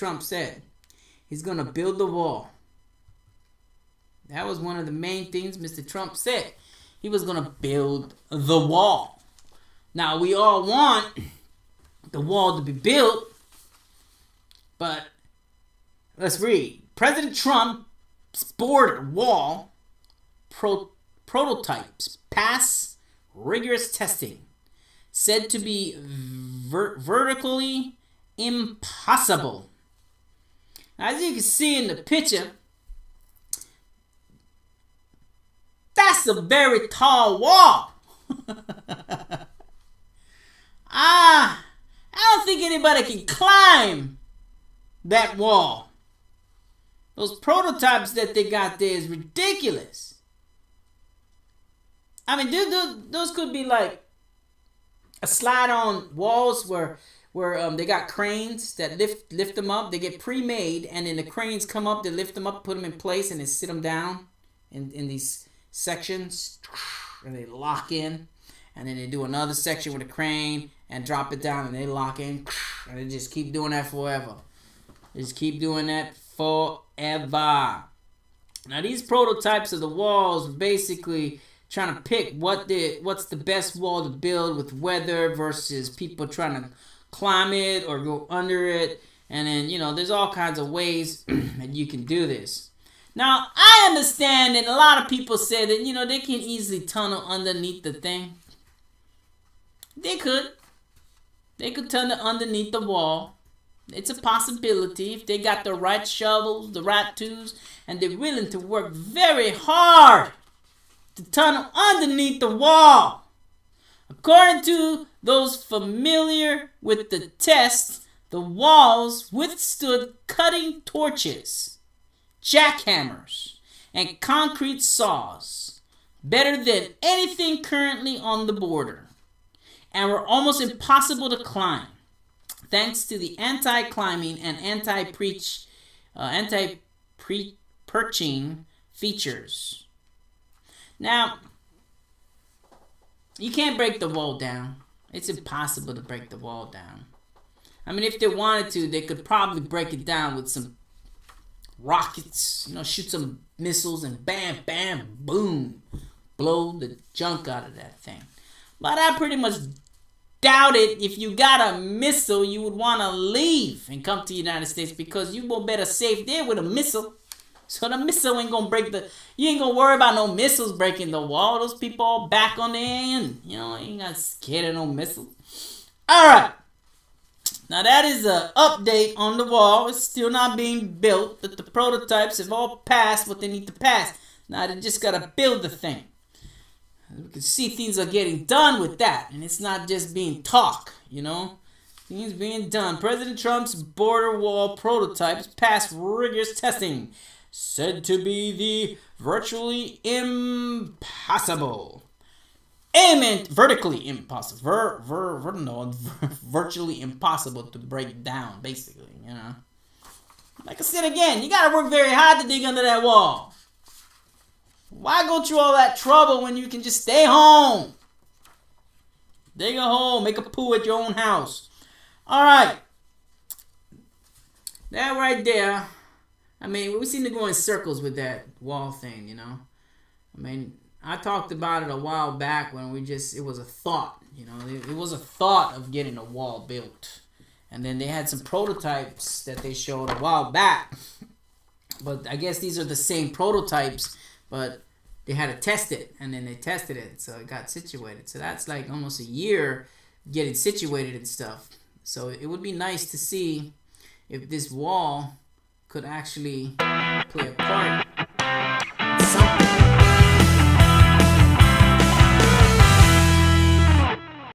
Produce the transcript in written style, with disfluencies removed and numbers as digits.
Trump said. He's going to build the wall. That was one of the main things Mr. Trump said. He was going to build the wall. Now, we all want the wall to be built, but let's read. President Trump's border wall prototypes pass rigorous testing. Said to be vertically impossible. Now, as you can see in the picture, that's a very tall wall. I don't think anybody can climb that wall. Those prototypes that they got there is ridiculous. I mean, those could be like a slide-on walls where they got cranes that lift them up. They get pre-made, and then the cranes come up, they lift them up, put them in place, and they sit them down in these sections, and they lock in. And then they do another section with a crane and drop it down, and they lock in, and they just keep doing that forever. They just keep doing that forever. Now, these prototypes of the walls basically trying to pick what's the best wall to build with weather versus people trying to climb it or go under it. And then, there's all kinds of ways that you can do this. Now, I understand that a lot of people say that, they can easily tunnel underneath the thing. They could. They could tunnel underneath the wall. It's a possibility if they got the right shovels, the right tools, and they're willing to work very hard to tunnel underneath the wall. According to those familiar with the test, the walls withstood cutting torches, jackhammers, and concrete saws better than anything currently on the border, and were almost impossible to climb, thanks to the anti-climbing and anti-perching features. Now, you can't break the wall down. It's impossible to break the wall down. I mean, if they wanted to, they could probably break it down with some rockets, shoot some missiles and bam, bam, boom, blow the junk out of that thing. But I pretty much doubt it. If you got a missile, you would want to leave and come to the United States because you won't better safe there with a missile. So the missile ain't gonna you ain't gonna worry about no missiles breaking the wall. Those people all back on their end. You ain't got scared of no missiles. Alright. Now that is an update on the wall. It's still not being built, but the prototypes have all passed what they need to pass. Now they just gotta build the thing. We can see things are getting done with that, and it's not just being talk, Things being done. President Trump's border wall prototypes passed rigorous testing, said to be the virtually impossible. Vertically impossible. Virtually impossible to break down, basically, Like I said again, you gotta work very hard to dig under that wall. Why go through all that trouble when you can just stay home? Dig a hole, make a poo at your own house. Alright. That right there. I mean, we seem to go in circles with that wall thing, I mean, I talked about it a while back when it was a thought, It was a thought of getting a wall built. And then they had some prototypes that they showed a while back. But I guess these are the same prototypes, but they had to test it, and then they tested it, so it got situated. So that's like almost a year getting situated and stuff. So it would be nice to see if this wall could actually play a part